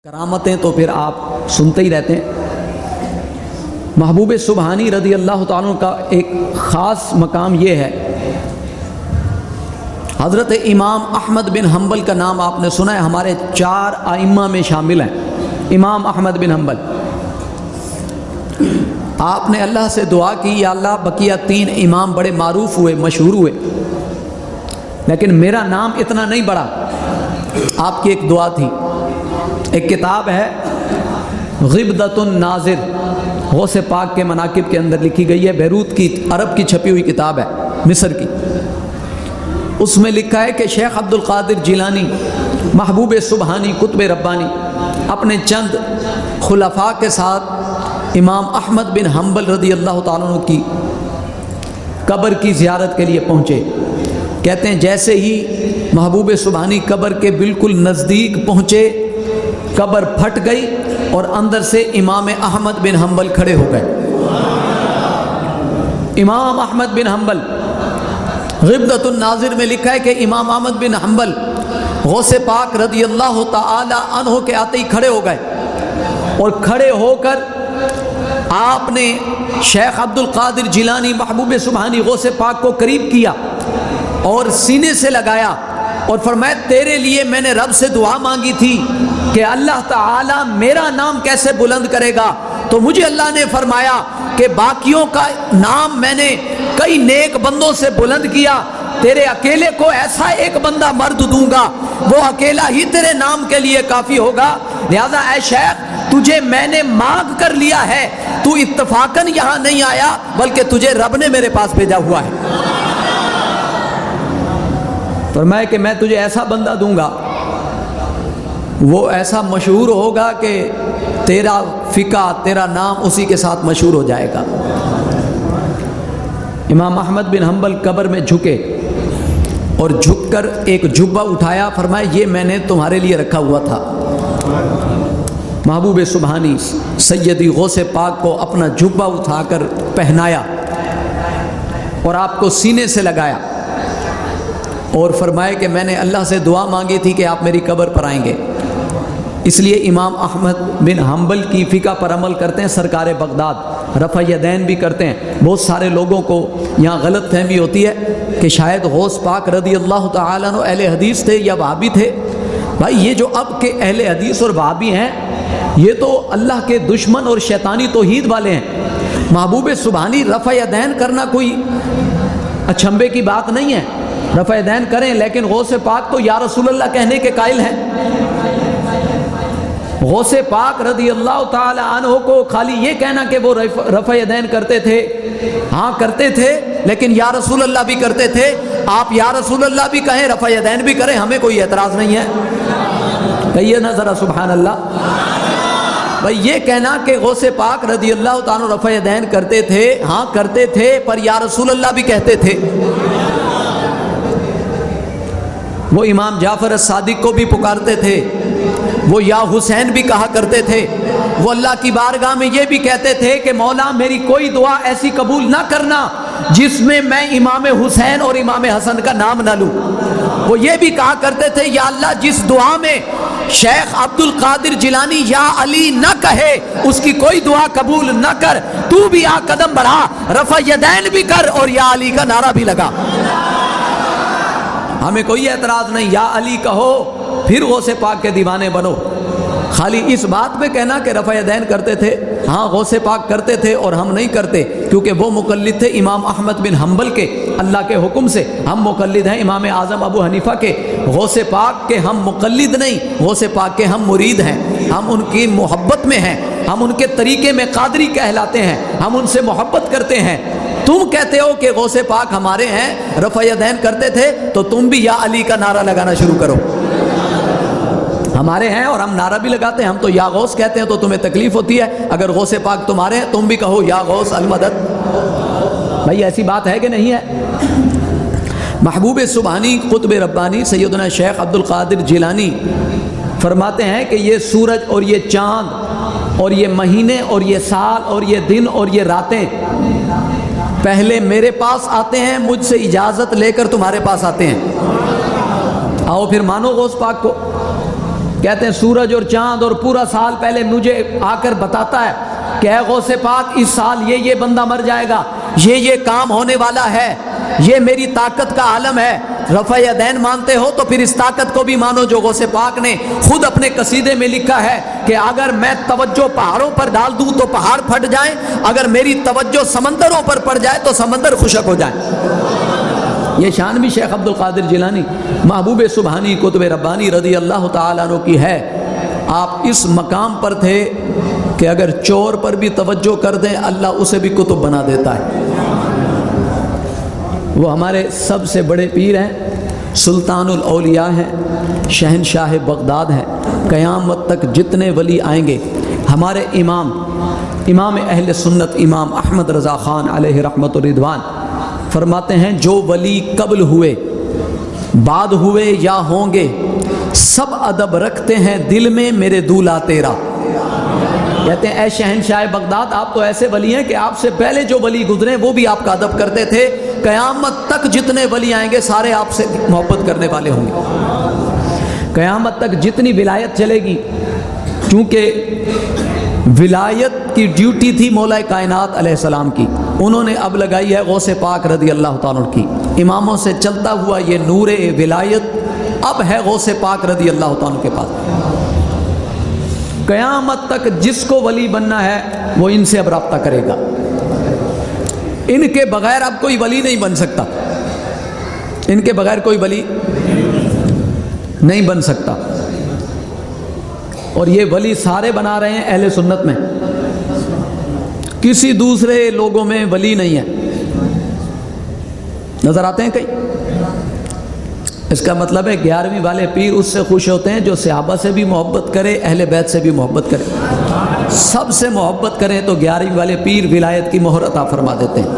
کرامتیں تو پھر آپ سنتے ہی رہتے ہیں۔ محبوب سبحانی رضی اللہ تعالیٰ کا ایک خاص مقام یہ ہے، حضرت امام احمد بن حنبل کا نام آپ نے سنا ہے، ہمارے 4 ائمہ میں شامل ہیں۔ امام احمد بن حنبل، آپ نے اللہ سے دعا کی، یا اللہ بقیہ 3 امام بڑے معروف ہوئے، مشہور ہوئے، لیکن میرا نام اتنا نہیں بڑھا۔ آپ کی ایک دعا تھی۔ ایک کتاب ہے غبدۃ الناظر، غوث پاک کے مناقب کے اندر لکھی گئی ہے، بیروت کی عرب کی چھپی ہوئی کتاب ہے، مصر کی۔ اس میں لکھا ہے کہ شیخ عبد القادر جیلانی محبوب سبحانی قطب ربانی اپنے چند خلفاء کے ساتھ امام احمد بن حنبل رضی اللہ تعالیٰ عنہ کی قبر کی زیارت کے لیے پہنچے۔ کہتے ہیں جیسے ہی محبوب سبحانی قبر کے بالکل نزدیک پہنچے، قبر پھٹ گئی اور اندر سے امام احمد بن حنبل کھڑے ہو گئے۔ امام احمد بن حنبل، غبدۃ الناظر میں لکھا ہے کہ امام احمد بن حنبل غوث پاک رضی اللہ تعالی عنہ کے آتے ہی کھڑے ہو گئے، اور کھڑے ہو کر آپ نے شیخ عبد القادر جیلانی محبوب سبحانی غوث پاک کو قریب کیا اور سینے سے لگایا اور فرمایا تیرے لیے میں نے رب سے دعا مانگی تھی کہ اللہ تعالیٰ میرا نام کیسے بلند کرے گا، تو مجھے اللہ نے فرمایا کہ باقیوں کا نام میں نے کئی نیک بندوں سے بلند کیا، تیرے اکیلے کو ایسا ایک بندہ مرد دوں گا، وہ اکیلا ہی تیرے نام کے لیے کافی ہوگا، لہذا اے شیخ تجھے میں نے مانگ کر لیا ہے، تو اتفاقاً یہاں نہیں آیا بلکہ تجھے رب نے میرے پاس بھیجا ہوا ہے۔ فرمایا کہ میں تجھے ایسا بندہ دوں گا، وہ ایسا مشہور ہوگا کہ تیرا فقہ، تیرا نام اسی کے ساتھ مشہور ہو جائے گا۔ امام احمد بن حنبل قبر میں جھکے اور جھک کر ایک جبہ اٹھایا، فرمایا یہ میں نے تمہارے لیے رکھا ہوا تھا۔ محبوب سبحانی سیدی غوث پاک کو اپنا جبہ اٹھا کر پہنایا اور آپ کو سینے سے لگایا اور فرمایا کہ میں نے اللہ سے دعا مانگی تھی کہ آپ میری قبر پر آئیں گے، اس لیے امام احمد بن حنبل کی فقہ پر عمل کرتے ہیں۔ سرکار بغداد رفع یدین بھی کرتے ہیں۔ بہت سارے لوگوں کو یہاں غلط فہمی ہوتی ہے کہ شاید غوث پاک رضی اللہ تعالیٰ عنہ اہل حدیث تھے یا وہابی تھے۔ بھائی یہ جو اب کے اہل حدیث اور وہابی ہیں، یہ تو اللہ کے دشمن اور شیطانی توحید والے ہیں۔ محبوب سبحانی رفع یدین کرنا کوئی اچھمبے کی بات نہیں ہے، رفع یدین کریں، لیکن غوث پاک تو یا رسول اللہ کہنے کے قائل ہیں۔ غوث پاک رضی اللہ تعالی عنہ کو خالی یہ کہنا کہ وہ رفع یدین کرتے تھے، ہاں کرتے تھے، لیکن یا رسول اللہ بھی کرتے تھے، آپ یا رسول اللہ بھی کہیں، رفع یدین بھی کریں، ہمیں کوئی اعتراض نہیں ہے۔ کہیے نا ذرا سبحان اللہ۔ بھئی یہ کہنا کہ غوث پاک رضی اللہ تعالی رفع یدین کرتے تھے، ہاں کرتے تھے، پر یا رسول اللہ بھی کہتے تھے۔ وہ امام جعفر الصادق کو بھی پکارتے تھے، وہ یا حسین بھی کہا کرتے تھے، وہ اللہ کی بارگاہ میں یہ بھی کہتے تھے کہ مولا میری کوئی دعا ایسی قبول نہ کرنا جس میں میں امام حسین اور امام حسن کا نام نہ لوں۔ وہ یہ بھی کہا کرتے تھے یا اللہ جس دعا میں شیخ عبد القادر جیلانی یا علی نہ کہے اس کی کوئی دعا قبول نہ کر، تو بھی آ قدم بڑھا، رفع یدین بھی کر اور یا علی کا نعرہ بھی لگا، ہمیں کوئی اعتراض نہیں، یا علی کہو پھر غوث پاک کے دیوانے بنو۔ خالی اس بات پہ کہنا کہ رفع یدین کرتے تھے، ہاں غوث پاک کرتے تھے اور ہم نہیں کرتے، کیونکہ وہ مقلد تھے امام احمد بن حنبل کے، اللہ کے حکم سے ہم مقلد ہیں امام اعظم ابو حنیفہ کے۔ غوث پاک کے ہم مقلد نہیں، غوث پاک کے ہم مرید ہیں، ہم ان کی محبت میں ہیں، ہم ان کے طریقے میں قادری کہلاتے ہیں، ہم ان سے محبت کرتے ہیں۔ تم کہتے ہو کہ غوث پاک ہمارے ہیں، رفع یدین کرتے تھے، تو تم بھی یا علی کا نعرہ لگانا شروع کرو۔ ہمارے ہیں اور ہم نعرہ بھی لگاتے ہیں، ہم تو یا غوث کہتے ہیں تو تمہیں تکلیف ہوتی ہے، اگر غوث پاک تمہارے ہیں تم بھی کہو یا غوث المدد۔ بھائی ایسی بات ہے کہ نہیں ہے؟ محبوب سبحانی قطب ربانی سیدنا شیخ عبد القادر جیلانی فرماتے ہیں کہ یہ سورج اور یہ چاند اور یہ مہینے اور یہ سال اور یہ دن اور یہ راتیں پہلے میرے پاس آتے ہیں، مجھ سے اجازت لے کر تمہارے پاس آتے ہیں۔ آؤ پھر مانو غوث پاک کو۔ کہتے ہیں سورج اور چاند اور پورا سال پہلے مجھے آ کر بتاتا ہے کہ اے غوث پاک اس سال یہ بندہ مر جائے گا، یہ کام ہونے والا ہے، یہ میری طاقت کا عالم ہے۔ رفع یدین مانتے ہو تو پھر اس طاقت کو بھی مانو جو غوث پاک نے خود اپنے قصیدے میں لکھا ہے کہ اگر میں توجہ پہاڑوں پر ڈال دوں تو پہاڑ پھٹ جائیں، اگر میری توجہ سمندروں پر پڑ جائے تو سمندر خشک ہو جائیں۔ یہ شان بھی شیخ عبد القادر جیلانی محبوب سبحانی قطب ربانی رضی اللہ تعالیٰ عنہ کی ہے۔ آپ اس مقام پر تھے کہ اگر چور پر بھی توجہ کر دیں اللہ اسے بھی قطب بنا دیتا ہے۔ وہ ہمارے سب سے بڑے پیر ہیں، سلطان الاولیاء ہیں، شہنشاہ بغداد ہیں۔ قیامت تک جتنے ولی آئیں گے، ہمارے امام اہل سنت امام احمد رضا خان علیہ رحمت و رضوان فرماتے ہیں جو ولی قبل ہوئے، بعد ہوئے یا ہوں گے، سب ادب رکھتے ہیں دل میں میرے دولا تیرا۔ کہتے ہیں اے شہنشاہ بغداد آپ تو ایسے ولی ہیں کہ آپ سے پہلے جو ولی گزرے وہ بھی آپ کا ادب کرتے تھے، قیامت تک جتنے ولی آئیں گے سارے آپ سے محبت کرنے والے ہوں گے۔ قیامت تک جتنی ولایت چلے گی، چونکہ ولایت کی ڈیوٹی تھی مولا کائنات علیہ السلام کی، انہوں نے اب لگائی ہے غوث پاک رضی اللہ تعالیٰ عنہ کی۔ اماموں سے چلتا ہوا یہ نور ولایت اب ہے غوث پاک رضی اللہ تعالیٰ عنہ کے پاس۔ قیامت تک جس کو ولی بننا ہے وہ ان سے اب رابطہ کرے گا، ان کے بغیر اب کوئی ولی نہیں بن سکتا، ان کے بغیر کوئی ولی نہیں بن سکتا۔ اور یہ ولی سارے بنا رہے ہیں اہل سنت میں، کسی دوسرے لوگوں میں ولی نہیں ہے۔ نظر آتے ہیں کہیں؟ اس کا مطلب ہے 11ویں والے پیر اس سے خوش ہوتے ہیں جو صحابہ سے بھی محبت کرے، اہل بیت سے بھی محبت کرے، سب سے محبت کریں تو 11ویں والے پیر ولایت کی مہر عطا فرما دیتے ہیں۔